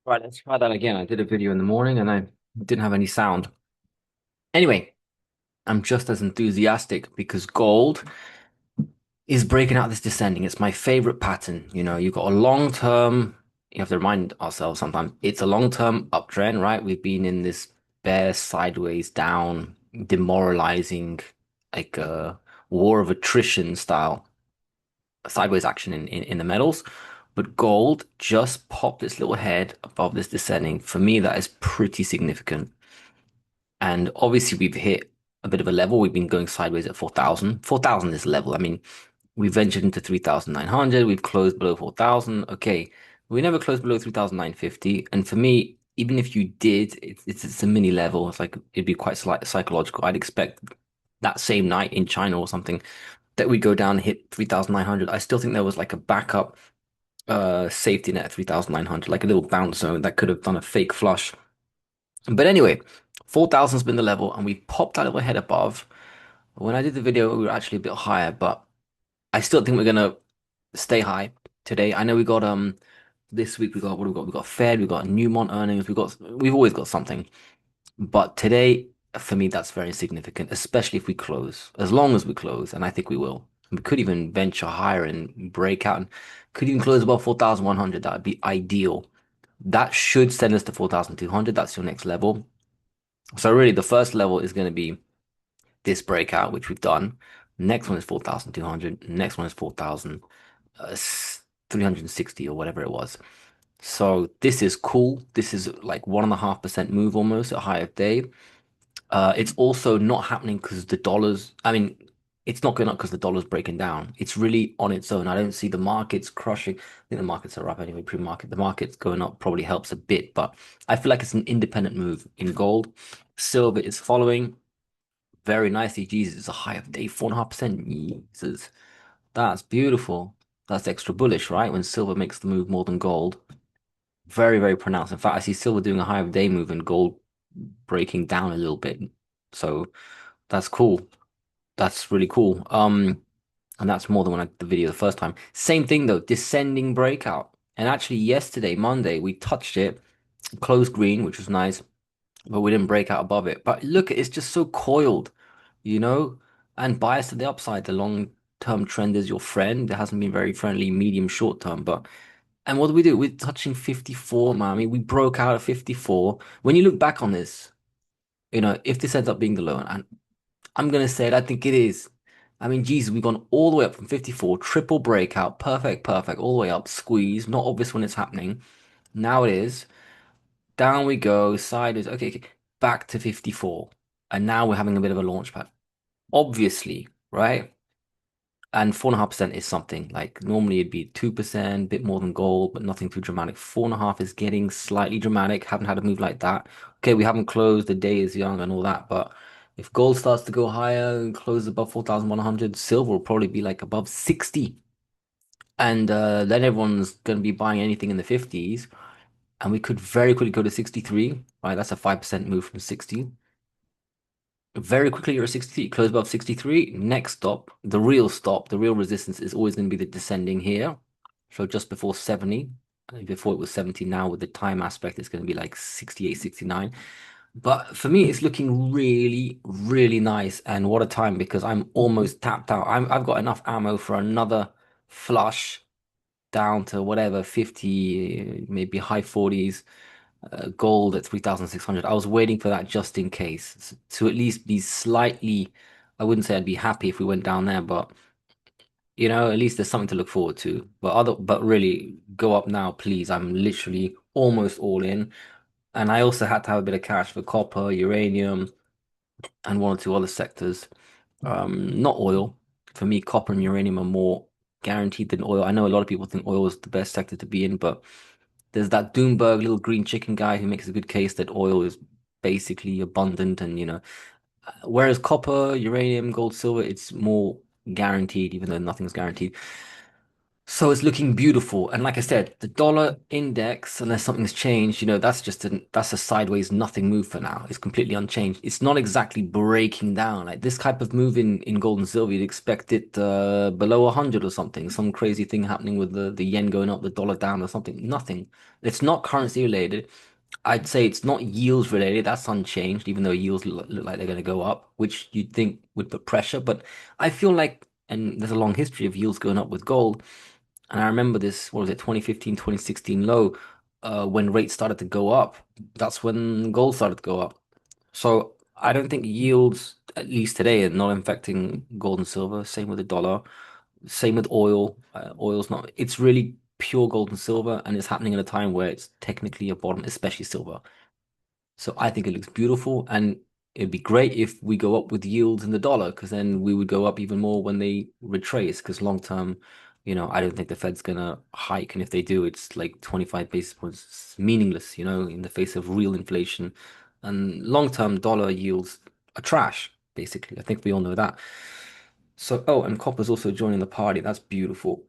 Right, let's try that again. I did a video in the morning and I didn't have any sound. Anyway, I'm just as enthusiastic because gold is breaking out this descending. It's my favorite pattern. You've got a long term, you have to remind ourselves sometimes it's a long term uptrend, right? We've been in this bear sideways down, demoralizing, like a war of attrition style sideways action in the metals. But gold just popped its little head above this descending. For me, that is pretty significant. And obviously, we've hit a bit of a level. We've been going sideways at 4,000. 4,000 is level. I mean, we ventured into 3,900. We've closed below 4,000. Okay. We never closed below 3,950. And for me, even if you did, it's a mini level. It's like it'd be quite psychological. I'd expect that same night in China or something that we go down and hit 3,900. I still think there was like a backup safety net at 3,900, like a little bounce zone that could have done a fake flush. But anyway, 4,000's been the level, and we popped that little head above. When I did the video, we were actually a bit higher, but I still think we're gonna stay high today. I know we got this week we got what do we got? We got Fed, we got Newmont earnings, we've always got something. But today, for me, that's very significant, especially if we close. As long as we close, and I think we will. We could even venture higher and break out and could even close above 4,100. That would be ideal. That should send us to 4,200. That's your next level. So really, the first level is going to be this breakout, which we've done. Next one is 4,200. Next one is 4,360 or whatever it was. So this is cool. This is like 1.5% move almost at high of day. It's also not happening because the dollars, I mean, it's not going up because the dollar's breaking down. It's really on its own. I don't see the markets crushing. I think the markets are up anyway, pre-market. The market's going up probably helps a bit, but I feel like it's an independent move in gold. Silver is following very nicely. Jesus, it's a high of day, 4.5%. Jesus, that's beautiful. That's extra bullish, right? When silver makes the move more than gold. Very, very pronounced. In fact, I see silver doing a high of day move and gold breaking down a little bit. So that's cool. That's really cool. And that's more than when I did the video the first time. Same thing though, descending breakout. And actually yesterday, Monday, we touched it, closed green, which was nice, but we didn't break out above it. But look, it's just so coiled, you know, and biased to the upside. The long-term trend is your friend. It hasn't been very friendly, medium short term, but and what do we do? We're touching 54, man. I mean, we broke out at 54. When you look back on this, if this ends up being the low, and I'm gonna say it. I think it is. I mean, Jesus, we've gone all the way up from 54, triple breakout, perfect, perfect, all the way up, squeeze, not obvious when it's happening. Now it is. Down we go, sideways. Okay, okay, back to 54. And now we're having a bit of a launch pad. Obviously, right? And 4.5% is something. Like normally it'd be 2%, bit more than gold, but nothing too dramatic. 4.5 is getting slightly dramatic. Haven't had a move like that. Okay, we haven't closed, the day is young and all that, but if gold starts to go higher and close above 4,100, silver will probably be like above 60. And then everyone's going to be buying anything in the 50s. And we could very quickly go to 63, right? That's a 5% move from 60. Very quickly, you're at 60, close above 63. Next stop, the real resistance is always going to be the descending here. So just before 70, before it was 70, now with the time aspect, it's going to be like 68, 69. But for me, it's looking really, really nice. And what a time because I'm almost tapped out. I've got enough ammo for another flush down to whatever, 50, maybe high 40s gold at 3,600. I was waiting for that just in case to at least be slightly, I wouldn't say I'd be happy if we went down there, but at least there's something to look forward to. But really go up now, please. I'm literally almost all in. And I also had to have a bit of cash for copper, uranium, and one or two other sectors. Not oil. For me, copper and uranium are more guaranteed than oil. I know a lot of people think oil is the best sector to be in, but there's that Doomberg little green chicken guy who makes a good case that oil is basically abundant and whereas copper, uranium, gold, silver, it's more guaranteed, even though nothing's guaranteed. So it's looking beautiful. And like I said, the dollar index, unless something's changed, that's a sideways nothing move for now. It's completely unchanged. It's not exactly breaking down. Like this type of move in gold and silver, you'd expect it below 100 or something. Some crazy thing happening with the yen going up, the dollar down or something. Nothing. It's not currency related. I'd say it's not yields related. That's unchanged, even though yields look like they're going to go up, which you'd think would put pressure. But I feel like, and there's a long history of yields going up with gold. And I remember this, what was it, 2015, 2016 low, when rates started to go up. That's when gold started to go up. So I don't think yields, at least today, are not affecting gold and silver. Same with the dollar. Same with oil. Oil's not, it's really pure gold and silver, and it's happening at a time where it's technically a bottom, especially silver. So I think it looks beautiful, and it'd be great if we go up with yields in the dollar, because then we would go up even more when they retrace. Because long term, I don't think the Fed's gonna hike, and if they do, it's like 25 basis points. It's meaningless, in the face of real inflation. And long term dollar yields are trash, basically. I think we all know that. So, oh, and copper's also joining the party. That's beautiful.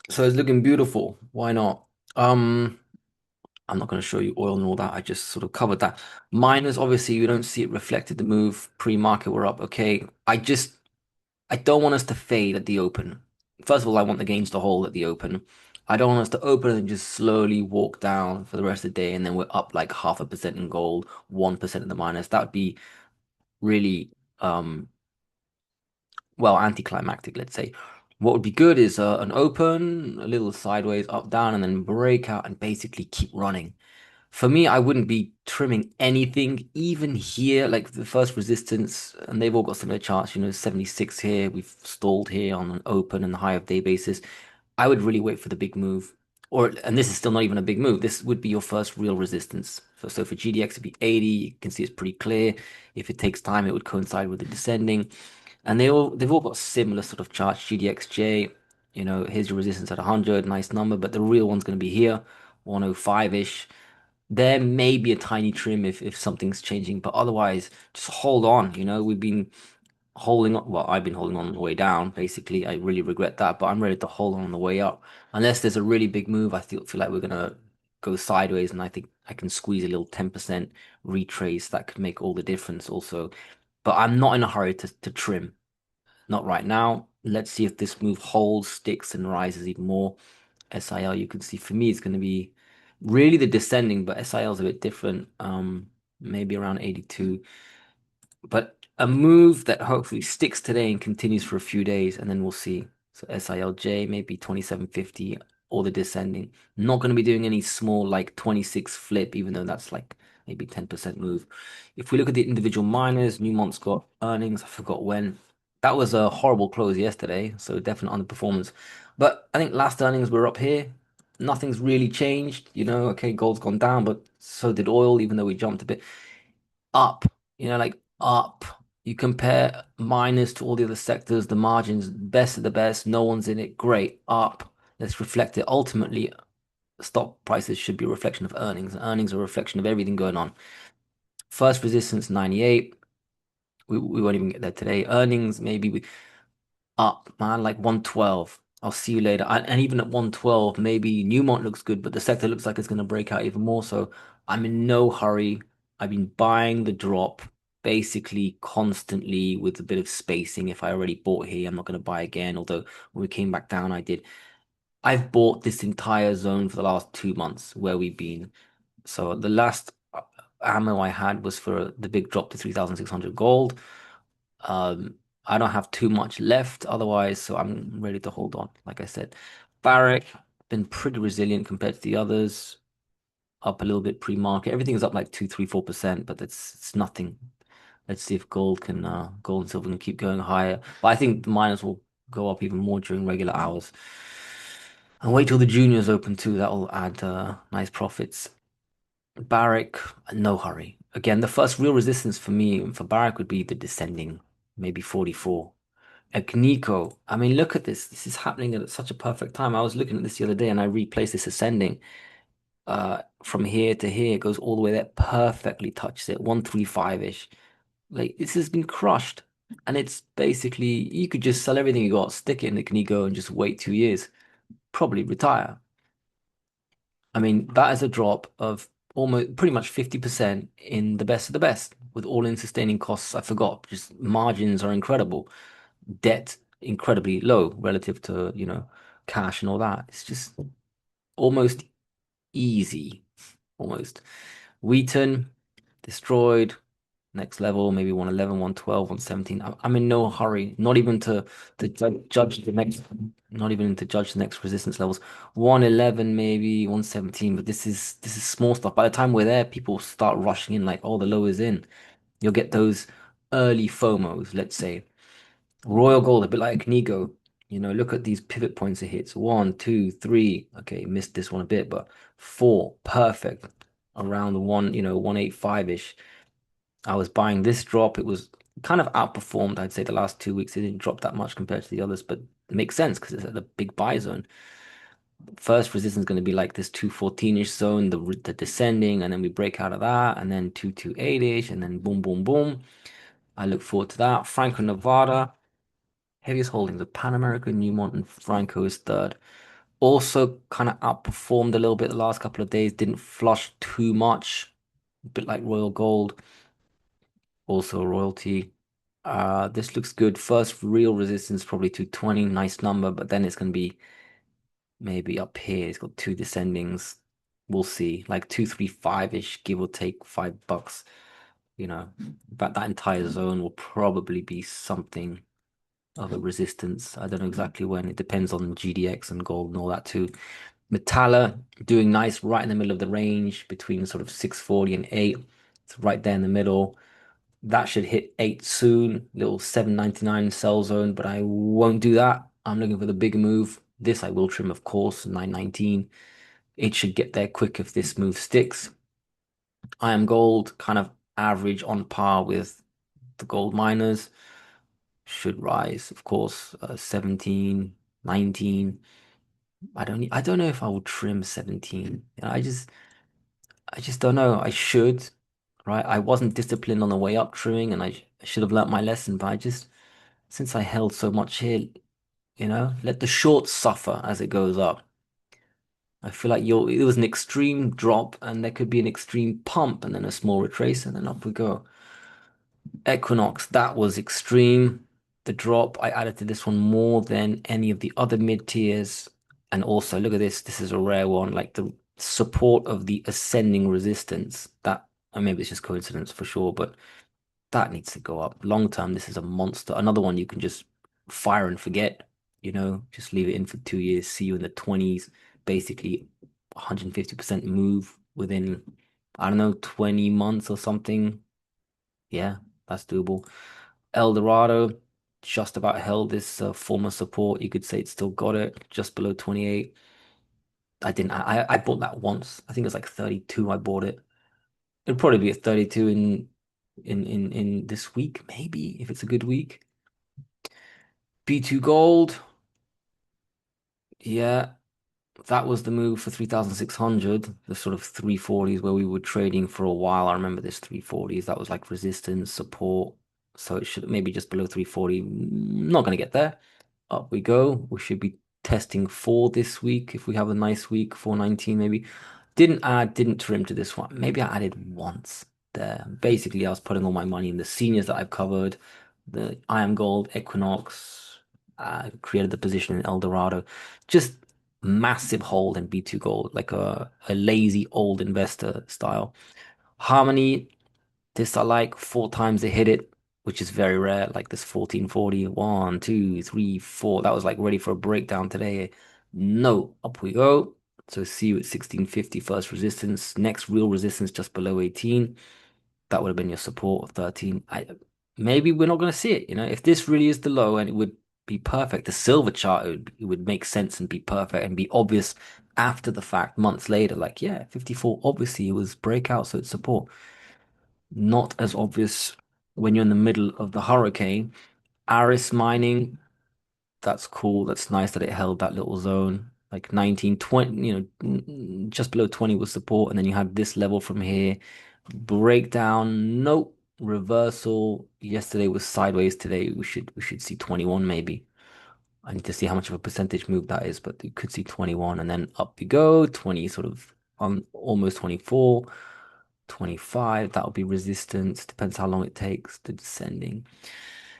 So it's looking beautiful. Why not? Um. I'm not going to show you oil and all that. I just sort of covered that. Miners, obviously, you don't see it reflected the move. Pre-market, we're up. Okay. I don't want us to fade at the open. First of all, I want the gains to hold at the open. I don't want us to open and just slowly walk down for the rest of the day and then we're up like 0.5% in gold, 1% in the miners. That would be really, um, well, anticlimactic, let's say. What would be good is an open, a little sideways, up, down, and then break out and basically keep running. For me, I wouldn't be trimming anything, even here, like the first resistance, and they've all got similar charts, 76 here, we've stalled here on an open and high of day basis. I would really wait for the big move. And this is still not even a big move. This would be your first real resistance. So for GDX, it'd be 80. You can see it's pretty clear. If it takes time, it would coincide with the descending. And they've all got similar sort of charts. GDXJ, here's your resistance at 100, nice number, but the real one's going to be here, 105-ish. There may be a tiny trim if something's changing, but otherwise, just hold on. We've been holding on. Well, I've been holding on the way down. Basically, I really regret that, but I'm ready to hold on the way up. Unless there's a really big move, I feel like we're gonna go sideways, and I think I can squeeze a little 10% retrace that could make all the difference also. But I'm not in a hurry to trim. Not right now. Let's see if this move holds, sticks, and rises even more. SIL, you can see for me, it's going to be really the descending, but SIL is a bit different. Maybe around 82. But a move that hopefully sticks today and continues for a few days, and then we'll see. So SILJ, maybe 2750 or the descending. Not going to be doing any small like 26 flip, even though that's like maybe 10% move. If we look at the individual miners, Newmont's got earnings. I forgot when. That was a horrible close yesterday, so definite underperformance. But I think last earnings were up here. Nothing's really changed. Okay, gold's gone down, but so did oil, even though we jumped a bit up, like up. You compare miners to all the other sectors, the margins, best of the best, no one's in it, great, up. Let's reflect it. Ultimately, stock prices should be a reflection of earnings. Earnings are a reflection of everything going on. First resistance, 98. We won't even get there today. Earnings, maybe we up, man, like 112. I'll see you later. And even at 112, maybe Newmont looks good, but the sector looks like it's going to break out even more. So I'm in no hurry. I've been buying the drop basically constantly with a bit of spacing. If I already bought here, I'm not going to buy again. Although when we came back down, I did. I've bought this entire zone for the last 2 months where we've been. So the last ammo I had was for the big drop to 3,600 gold. Um, I don't have too much left otherwise, so I'm ready to hold on. Like I said, Barrick been pretty resilient compared to the others. Up a little bit pre-market. Everything is up like 2, 3, 4%, but it's nothing. Let's see if gold and silver can keep going higher. But I think the miners will go up even more during regular hours. And wait till the juniors open too. That'll add nice profits. Barrack, no hurry. Again, the first real resistance for me for Barrack would be the descending, maybe 44. Agnico, I mean, look at this. This is happening at such a perfect time. I was looking at this the other day and I replaced this ascending. From here to here, it goes all the way there, perfectly touches it, 135-ish. Like this has been crushed. And it's basically you could just sell everything you got, stick it in Agnico and just wait 2 years. probably retire. I mean, that is a drop of almost pretty much 50% in the best of the best with all-in sustaining costs. I forgot, just margins are incredible. Debt incredibly low relative to, cash and all that. It's just almost easy, almost. Wheaton destroyed. Next level, maybe 111, 112, 117. I'm in no hurry, not even to judge the next, not even to judge the next resistance levels. 111 maybe, 117, but this is small stuff. By the time we're there, people start rushing in like, oh, the low is in. You'll get those early FOMOs, let's say. Royal Gold, a bit like Nigo. Look at these pivot points it hits. One, two, three. Okay, missed this one a bit, but four, perfect. Around the 185-ish. I was buying this drop. It was kind of outperformed, I'd say, the last 2 weeks. It didn't drop that much compared to the others, but it makes sense because it's at the big buy zone. First resistance is going to be like this 214-ish zone, the descending, and then we break out of that, and then 228-ish, and then boom, boom, boom. I look forward to that. Franco Nevada, heaviest holdings of Pan American, Newmont, and Franco is third. Also kind of outperformed a little bit the last couple of days, didn't flush too much, a bit like Royal Gold. Also royalty. This looks good. First real resistance probably 220, nice number, but then it's gonna be maybe up here. It's got two descendings. We'll see. Like 235-ish, give or take $5. But that entire zone will probably be something of a resistance. I don't know exactly when. It depends on GDX and gold and all that too. Metalla doing nice right in the middle of the range between sort of 640 and 8. It's right there in the middle. That should hit 8 soon. Little 799 sell zone, but I won't do that. I'm looking for the bigger move. This I will trim, of course, 919. It should get there quick if this move sticks. I am gold, kind of average on par with the gold miners. Should rise, of course, 17, 19. I don't know if I will trim 17. I just don't know. I should, right? I wasn't disciplined on the way up trimming, and I should have learnt my lesson, but since I held so much here, let the short suffer as it goes up. I feel like it was an extreme drop, and there could be an extreme pump, and then a small retrace, and then up we go. Equinox, that was extreme. The drop, I added to this one more than any of the other mid tiers. And also, look at this. This is a rare one, like the support of the ascending resistance. That, and maybe it's just coincidence for sure, but that needs to go up. Long term, this is a monster. Another one you can just fire and forget, just leave it in for 2 years, see you in the 20s, basically 150% move within, I don't know, 20 months or something. Yeah, that's doable. El Dorado just about held this former support. You could say it still got it just below 28. I didn't. I bought that once. I think it was like 32. I bought it. It'll probably be at 32 in this week, maybe if it's a good week. B2 Gold. Yeah, that was the move for 3,600. The sort of 340s where we were trading for a while. I remember this 340s. That was like resistance, support. So it should maybe just below 340. Not going to get there. Up we go. We should be testing 4 this week if we have a nice week. 419 maybe. Didn't trim to this one. Maybe I added once there. Basically, I was putting all my money in the seniors that I've covered, the I Am Gold, Equinox. I created the position in El Dorado. Just massive hold in B2 Gold, like a lazy old investor style. Harmony, this I like 4 times they hit it, which is very rare. Like this 1440, 1, 2, 3, 4. That was like ready for a breakdown today. No, up we go. So see you at 1650 first resistance. Next real resistance just below 18. That would have been your support of 13. Maybe we're not going to see it. If this really is the low and it would be perfect, the silver chart, it would make sense and be perfect and be obvious after the fact, months later. Like, yeah, 54, obviously it was breakout, so it's support. Not as obvious when you're in the middle of the hurricane. Aris mining, that's cool. That's nice that it held that little zone. Like 19, 20, just below 20 was support. And then you had this level from here. Breakdown, nope. Reversal. Yesterday was sideways. Today we should see 21 maybe. I need to see how much of a percentage move that is, but you could see 21 and then up you go, 20 sort of on almost 24, 25. That'll be resistance. Depends how long it takes the descending.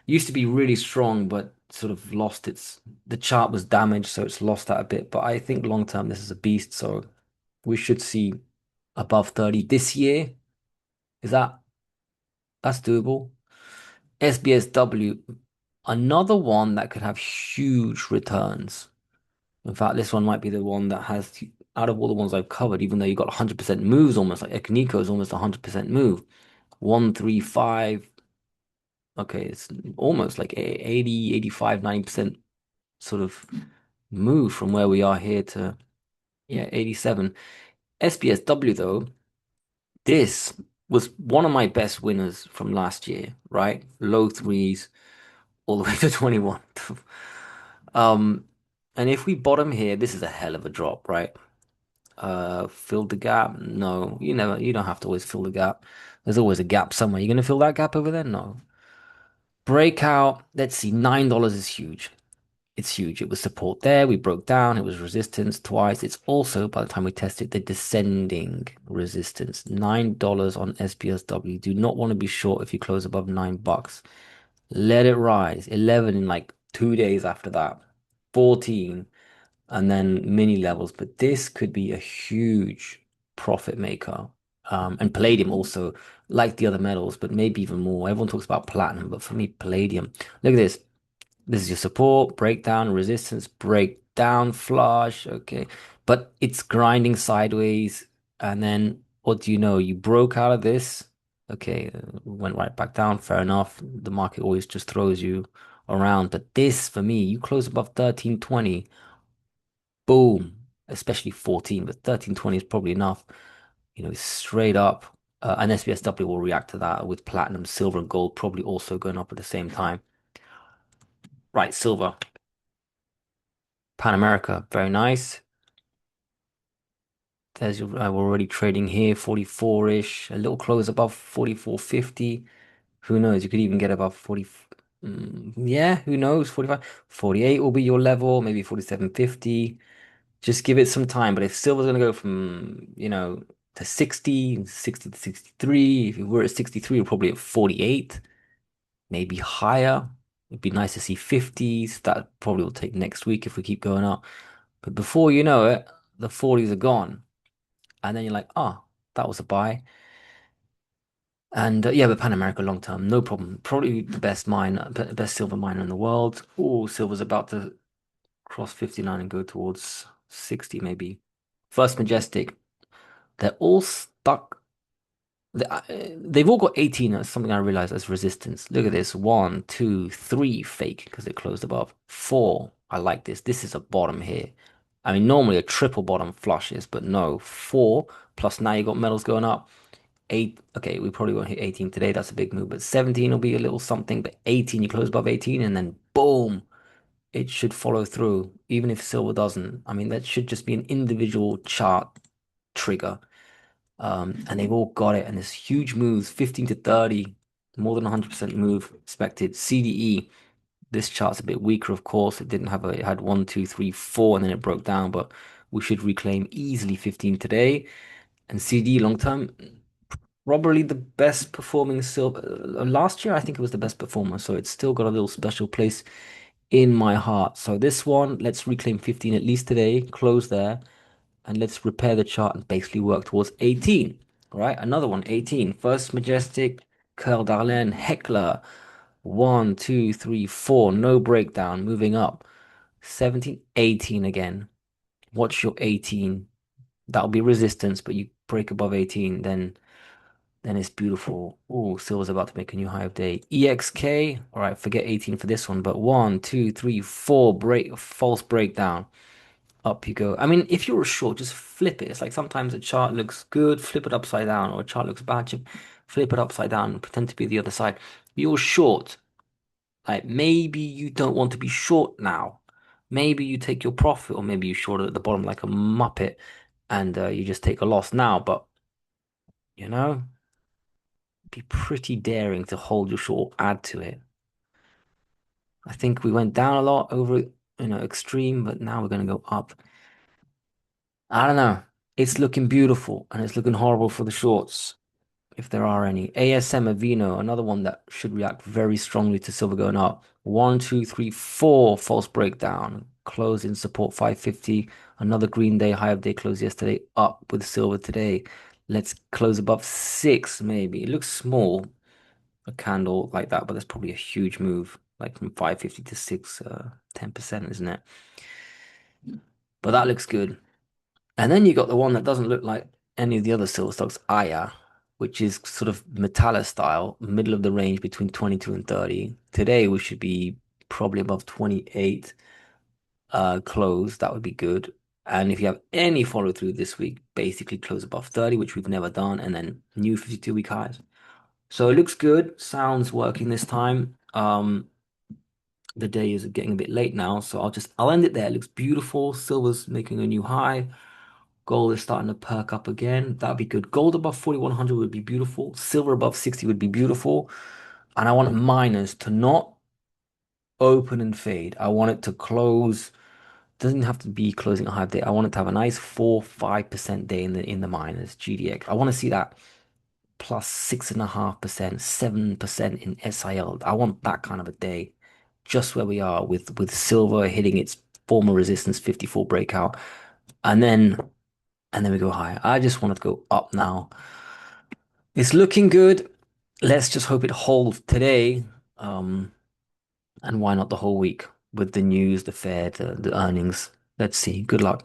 Used to be really strong, but sort of lost the chart was damaged, so it's lost that a bit. But I think long term this is a beast, so we should see above 30 this year. Is that's doable? SBSW, another one that could have huge returns. In fact, this one might be the one that has, out of all the ones I've covered, even though you got 100% moves almost, like Econiko is almost 100% move. 135, okay, it's almost like 80, 85, 90% sort of move from where we are here to, yeah, 87. SBSW though, this was one of my best winners from last year, right? Low threes all the way to 21. Um, and if we bottom here, this is a hell of a drop, right? Fill the gap? No, you don't have to always fill the gap. There's always a gap somewhere. You're gonna fill that gap over there? No. Breakout, let's see, $9 is huge. It's huge. It was support there. We broke down. It was resistance twice. It's also, by the time we test it, the descending resistance. $9 on SPSW. Do not want to be short if you close above $9. Let it rise. 11 in like 2 days after that. 14 and then mini levels. But this could be a huge profit maker. And palladium also, like the other metals, but maybe even more. Everyone talks about platinum, but for me, palladium. Look at this. This is your support, breakdown, resistance, breakdown, flush. Okay. But it's grinding sideways. And then what do you know? You broke out of this. Okay. Went right back down. Fair enough. The market always just throws you around. But this, for me, you close above 1320. Boom. Especially 14, but 1320 is probably enough. Straight up. And SBSW will react to that with platinum, silver, and gold probably also going up at the same time. Right, silver. Pan America, very nice. There's your, we're already trading here, 44-ish, a little close above 44.50. Who knows? You could even get above 40. Yeah, who knows? 45, 48 will be your level, maybe 47.50. Just give it some time. But if silver's gonna go from, to 60, 60 to 63, if we're at 63, we're probably at 48, maybe higher. It'd be nice to see 50s. That probably will take next week if we keep going up. But before you know it, the 40s are gone. And then you're like, oh, that was a buy. And yeah, but Pan America long term, no problem. Probably the best mine, best silver miner in the world. Oh, silver's about to cross 59 and go towards 60 maybe. First Majestic, they're all stuck. They've all got 18 as something I realized as resistance. Look at this. One, two, three, fake because it closed above. Four, I like this. This is a bottom here. I mean, normally a triple bottom flushes, but no. Four, plus now you got metals going up. Eight, okay, we probably won't hit 18 today. That's a big move, but 17 will be a little something. But 18, you close above 18, and then boom, it should follow through, even if silver doesn't. I mean, that should just be an individual chart trigger. And they've all got it. And there's huge moves, 15 to 30, more than 100% move expected. CDE, this chart's a bit weaker, of course. It had one, two, three, four, and then it broke down, but we should reclaim easily 15 today. And CD long term, probably the best performing silver. Last year, I think it was the best performer, so it's still got a little special place in my heart. So this one, let's reclaim 15 at least today, close there, and let's repair the chart and basically work towards 18. All right, another one, 18. First Majestic, Curl Darlene, Heckler. One, two, three, four. No breakdown, moving up. 17, 18 again. What's your 18? That'll be resistance, but you break above 18, then it's beautiful. Oh, silver's about to make a new high of day. EXK. All right, forget 18 for this one, but one, two, three, four, false breakdown. Up you go. I mean, if you're a short, just flip it. It's like sometimes a chart looks good, flip it upside down, or a chart looks bad, flip it upside down and pretend to be the other side. You're short. Like maybe you don't want to be short now. Maybe you take your profit, or maybe you short it at the bottom like a muppet, and you just take a loss now. But you know, be pretty daring to hold your short, add to it. I think we went down a lot over extreme, but now we're going to go up. I don't know. It's looking beautiful and it's looking horrible for the shorts, if there are any. ASM Avino, another one that should react very strongly to silver going up. One, two, three, four, false breakdown. Close in support 550. Another green day, high of day close yesterday, up with silver today. Let's close above six, maybe. It looks small, a candle like that, but that's probably a huge move, like from 550 to six, 10%, isn't it? But that looks good. And then you got the one that doesn't look like any of the other silver stocks, Aya, which is sort of Metalla style, middle of the range between 22 and 30. Today we should be probably above 28 close. That would be good. And if you have any follow through this week, basically close above 30, which we've never done, and then new 52-week highs. So it looks good. Sounds working this time. The day is getting a bit late now, so I'll end it there. It looks beautiful. Silver's making a new high. Gold is starting to perk up again. That'd be good. Gold above 4,100 would be beautiful. Silver above 60 would be beautiful. And I want miners to not open and fade. I want it to close. Doesn't have to be closing a high day. I want it to have a nice 4-5% day in the miners, GDX. I want to see that plus 6.5%, 7% in SIL. I want that kind of a day. Just where we are with silver hitting its former resistance 54 breakout. And then we go higher. I just want to go up now. It's looking good. Let's just hope it holds today. Um, and why not the whole week with the news, the Fed, the earnings. Let's see. Good luck.